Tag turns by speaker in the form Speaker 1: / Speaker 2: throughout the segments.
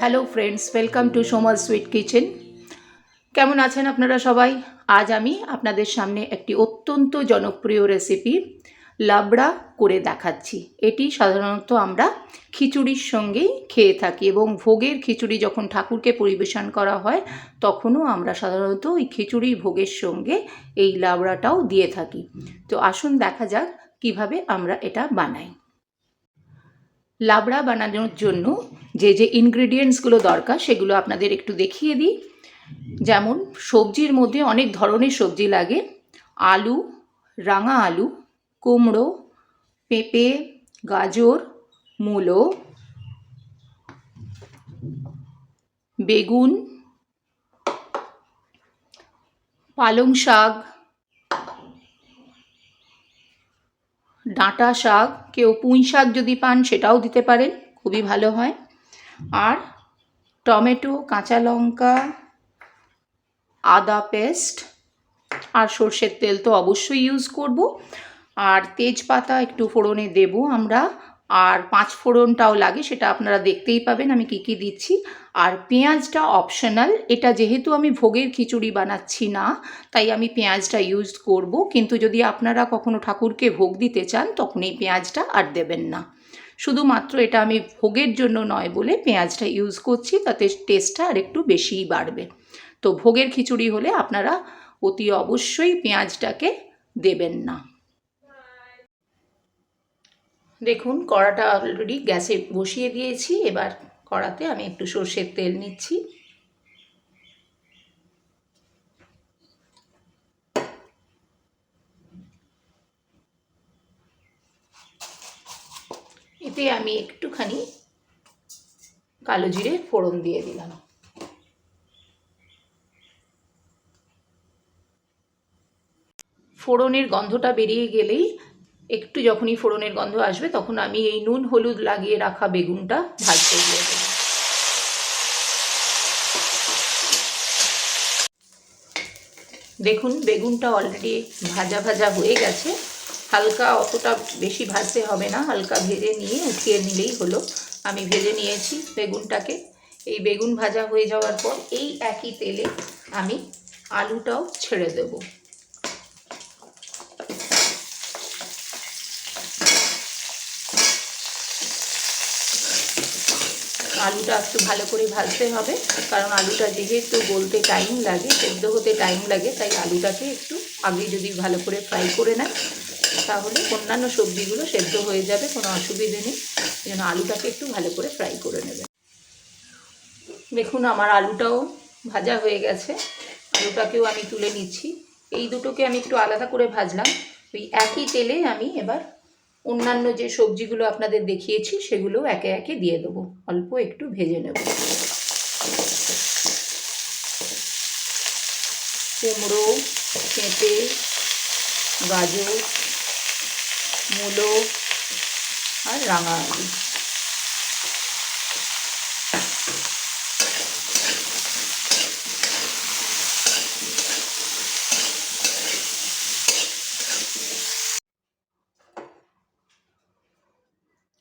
Speaker 1: Hello friends, welcome to সোমাল sweet kitchen. কেমন আছেন আপনারা সবাই? আজ আমি আপনাদের সামনে একটি অত্যন্ত জনপ্রিয় রেসিপি লাবড়া করে দেখাচ্ছি। এটি সাধারণত আমরা খিচুড়ির সঙ্গেই খেয়ে থাকি এবং ভোগের খিচুড়ি যখন ঠাকুরকে পরিবেশন করা হয় তখনও আমরা সাধারণত ওই খিচুড়ি ভোগের সঙ্গে এই লাবড়াটাও দিয়ে থাকি। তো আসুন দেখা যাক কিভাবে আমরা এটা বানাই। লাবড়া বানানোর জন্য যে ইনগ্রেডিয়েন্টসগুলো দরকার সেগুলো আপনাদের একটু দেখিয়ে দিই। যেমন সবজির মধ্যে অনেক ধরনের সবজি লাগে: আলু, রাঙা আলু, কুমড়ো, পেঁপে, গাজর, মূলো, বেগুন, পালং শাক, ডাঁটা শাক, কেউ পুঁই শাক যদি পান সেটাও দিতে পারেন, খুবই ভালো হয়। আর টমেটো, কাঁচা লঙ্কা, আদা পেস্ট, আর সর্ষের তেল তো অবশ্যই ইউজ করব। আর তেজপাতা একটু ফোড়নে দেব আমরা, আর পাঁচ ফোড়নটাও লাগে, সেটা আপনারা দেখতেই পাবেন আমি কি কি দিচ্ছি। আর পেঁয়াজটা অপশনাল, এটা যেহেতু আমি ভোগের খিচুড়ি বানাচ্ছি না তাই আমি পেঁয়াজটা ইউজ করব, কিন্তু যদি আপনারা কখনো ঠাকুরকে ভোগ দিতে চান তখন এই পেঁয়াজটা আর দেবেন না। শুধুমাত্র এটা আমি ভোগের জন্য নয় বলে পেঁয়াজটা ইউজ করছি, তাতে টেস্টটা আর একটু বেশিই বাড়বে। তো ভোগের খিচুড়ি হলে আপনারা অতি অবশ্যই পেঁয়াজটাকে দেবেন না। দেখুন কড়াটা অলরেডি গ্যাসে বসিয়ে দিয়েছি। এবার কড়াতে আমি একটু সর্ষের তেল নিচ্ছি। এতে আমি একটুখানি কালো জিরে ফোড়ন দিয়ে দিলাম। ফোড়নের গন্ধটা বেরিয়ে গেলেই, একটু যখনই ফোড়নের গন্ধ আসবে তখন আমি এই নুন হলুদ লাগিয়ে রাখা বেগুনটা ভাজতে দিয়ে দেব। দেখুন বেগুনটা অলরেডি ভাজা ভাজা হয়ে গেছে। হালকা, অতটা বেশি ভাজতে হবে না, হালকা ভেজে নিয়ে উঠিয়ে নিলেই হলো। আমি ভেজে নিয়েছি বেগুনটাকে। এই বেগুন ভাজা হয়ে যাওয়ার পর এই একই তেলে আমি আলুটাও ছেড়ে দেব। আলুটা একটু ভালো করে ভাজতে হবে, কারণ আলুটা যেহেতু গলতে টাইম লাগে, সেদ্ধ হতে টাইম লাগে, তাই আলুটাকে একটু আগে যদি ভালো করে ফ্রাই করে নেন তাহলে অন্যান্য সবজিগুলো সেদ্ধ হয়ে যাবে, কোনো অসুবিধে নেই। এই জন্য আলুটাকে একটু ভালো করে ফ্রাই করে নেবেন। দেখুন আমার আলুটাও ভাজা হয়ে গেছে, আলুটাকেও আমি তুলে নিচ্ছি। এই দুটোকে আমি একটু আলাদা করে ভাজলাম। ওই একই তেলে আমি এবার অন্যান্য যে সবজিগুলো আপনাদের দেখিয়েছি সেগুলো একে একে দিয়ে দেবো, অল্প একটু ভেজে নেব। কুমড়ো, পেঁপে, গাজর, মূলো আর রাঙা আলু।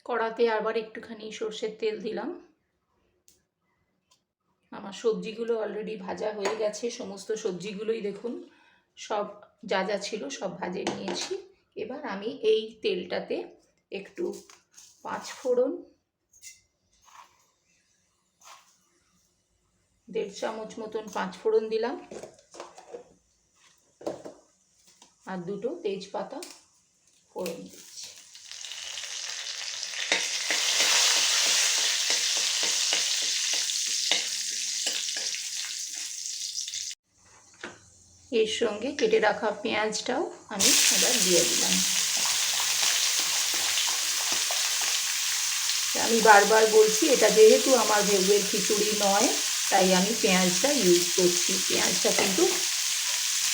Speaker 1: কড়াতে আবার একটুখানি সর্ষের তেল দিলাম। আমার সবজিগুলো অলরেডি ভাজা হয়ে গেছে, সমস্ত সবজিগুলোই দেখুন সব যা যা ছিল সব ভাজে নিয়েছি। এবার আমি এই তেলটাতে একটু পাঁচ ফোড়ন, 1.5 চামচ মতন পাঁচ ফোড়ন দিলাম, আর দুটো তেজপাতা ফোড়ন দিচ্ছি। এর সঙ্গে কেটে রাখা পেঁয়াজটাও আমি এবার দিয়ে দিলাম। আমি বারবার বলছি এটা যেহেতু আমার ভোগের খিচুড়ি নয় তাই আমি পেঁয়াজটা ইউজ করছি। পেঁয়াজটা কিন্তু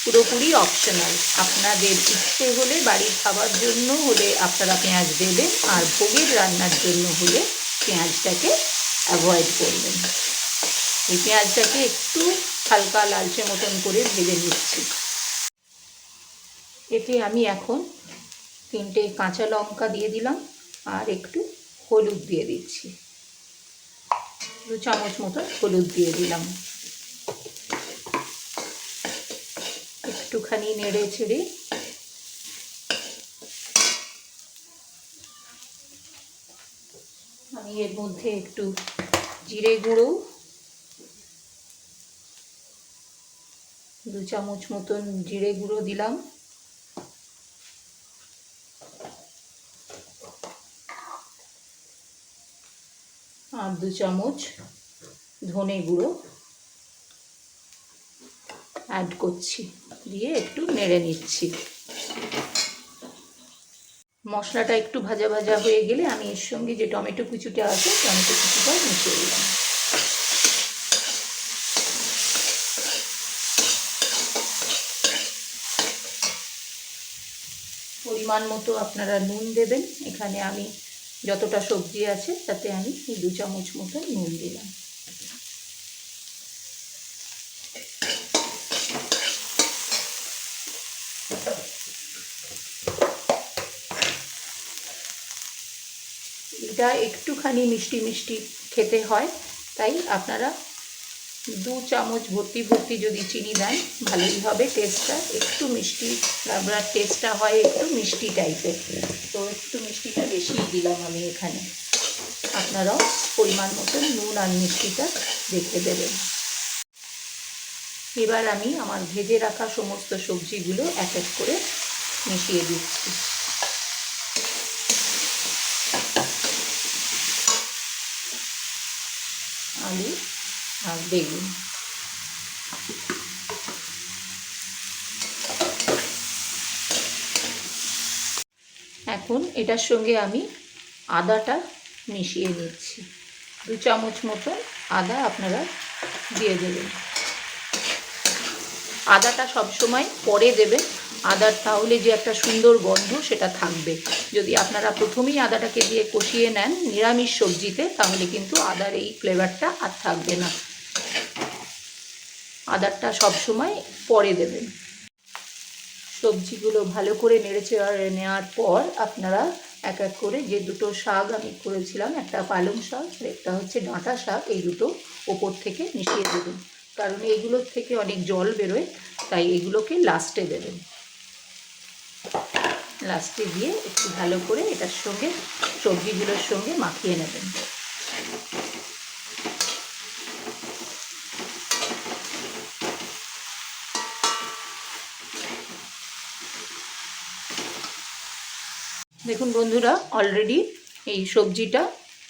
Speaker 1: পুরোপুরি অপশনাল, আপনাদের ইচ্ছে হলে বাড়ির খাবার জন্য হলে আপনারা পেঁয়াজ দেবেন, আর ভোগের রান্নার জন্য হলে পেঁয়াজটাকে অ্যাভয়েড করবেন। এই পেঁয়াজটাকে একটু হালকা লালচে মতন করে ভেজে নিচ্ছি। এতে আমি এখন 3টে কাঁচা লঙ্কা দিয়ে দিলাম আর একটু হলুদ দিয়ে দিচ্ছি। 2 চামচ মতো হলুদ দিয়ে দিলাম। একটুখানি নেড়ে চেড়ে আমি এর মধ্যে একটু জিরে গুঁড়ো 2 চামচ মতন জিরে গুঁড়ো দিলাম। আর 2 চামচ ধনে গুঁড়ো অ্যাড করছি, দিয়ে একটু নেড়ে নিচ্ছি। মশলাটা একটু ভাজা ভাজা হয়ে গেলে আমি এর সঙ্গে যে টমেটো কুচিটা আছে টমেটো কুচিটা মিশিয়ে দিলাম। পরিমাণ মতো আপনারা নুন দেবেন। এখানে আমি যতটা সবজি আছে তাতে আমি 2 চামচ মতো নুন দিলাম। এটা একটুখানি মিষ্টি মিষ্টি খেতে হয়, তাই আপনারা 2 চামচ ভর্তি ভর্তি যদি চিনি দেন ভালোই হবে। টেস্টটা একটু মিষ্টি, লাবড়ার টেস্টটা হয় একটু মিষ্টি টাইপের, তো একটু মিষ্টিটা বেশিই দিলাম আমি এখানে। আপনারাও পরিমাণ মতো নুন আর মিষ্টিটা দেখে দেবেন। এবার আমি আমার ভেজে রাখা সমস্ত সবজিগুলো এক এক করে মিশিয়ে দিচ্ছি। আলু আর বেগুন। এখন এটার সঙ্গে আমি আদাটা মিশিয়ে নিচ্ছি। 2 চামচ মতো আদা আপনারা দিয়ে দেবেন। আদাটা সবসময় পরে দেবেন, আদার তাহলে যে একটা সুন্দর গন্ধ সেটা থাকবে। যদি আপনারা প্রথমেই আদাটাকে দিয়ে কষিয়ে নেন নিরামিষ সবজিতে, তাহলে কিন্তু আদার এই ফ্লেভারটা আর থাকবে না। আদারটা সবসময় পরে দেবেন। সবজিগুলো ভালো করে নেড়ে নেওয়ার পর আপনারা এক এক করে যে দুটো শাক আমি করেছিলাম, একটা পালং শাক আর একটা হচ্ছে ডাঁটা শাক, এই দুটো ওপর থেকে মিশিয়ে দেবেন। কারণ এইগুলোর থেকে অনেক জল বেরোয়, তাই এগুলোকে লাস্টে দেবেন। লাস্টে দিয়ে একটু ভালো করে এটার সঙ্গে সবজিগুলোর সঙ্গে মাখিয়ে নেবেন। দেখুন বন্ধুরা, অলরেডি এই সবজিটা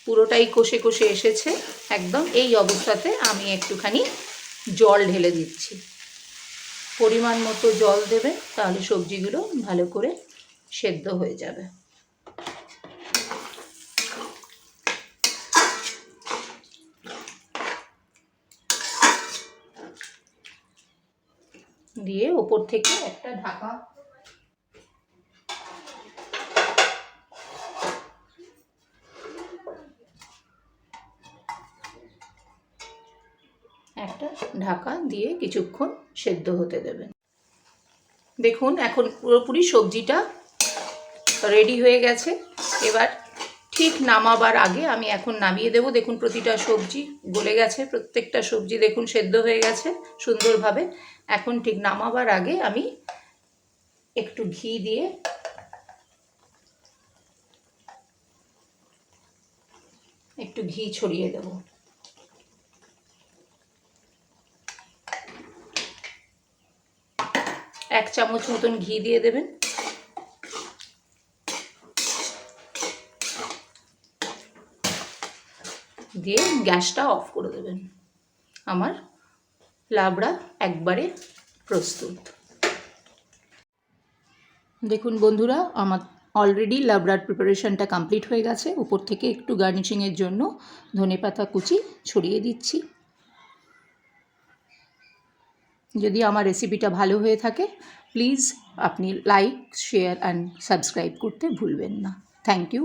Speaker 1: পুরোটাই কষে কষে এসেছে একদম। এই অবস্থাতে আমি একটুখানি জল ঢেলে দিচ্ছি। পরিমাণ মতো জল দেবে, তাহলে সবজিগুলো ভালো করে সেদ্ধ হয়ে যাবে। দিয়ে ওপর থেকে একটা ঢাকা দিয়ে কিছুক্ষণ সেদ্ধ হতে দেবেন। দেখুন এখন পুরোপুরি সবজিটা রেডি হয়ে গেছে। এবার ঠিক নামাবার আগে আমি এখন নামিয়ে দেব। দেখুন প্রতিটা সবজি গলে গেছে, প্রত্যেকটা সবজি দেখুন সেদ্ধ হয়ে গেছে সুন্দরভাবে। এখন ঠিক নামাবার আগে আমি একটু ঘি দিয়ে একটু ঘি ছড়িয়ে দেব। এক চামচ মতন ঘি দিয়ে দেবেন। দিয়ে গ্যাসটা অফ করে দেবেন। আমার লাবড়া একবারে প্রস্তুত। দেখুন বন্ধুরা, আমার অলরেডি লাবড়ার প্রিপারেশনটা কমপ্লিট হয়ে গেছে। উপর থেকে একটু গার্নিশিংয়ের জন্য ধনেপাতা কুচি ছড়িয়ে দিচ্ছি। যদি আমার রেসিপিটা ভালো হয়ে থাকে প্লিজ আপনি লাইক, শেয়ার অ্যান্ড সাবস্ক্রাইব করতে ভুলবেন না। Thank you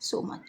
Speaker 1: so much.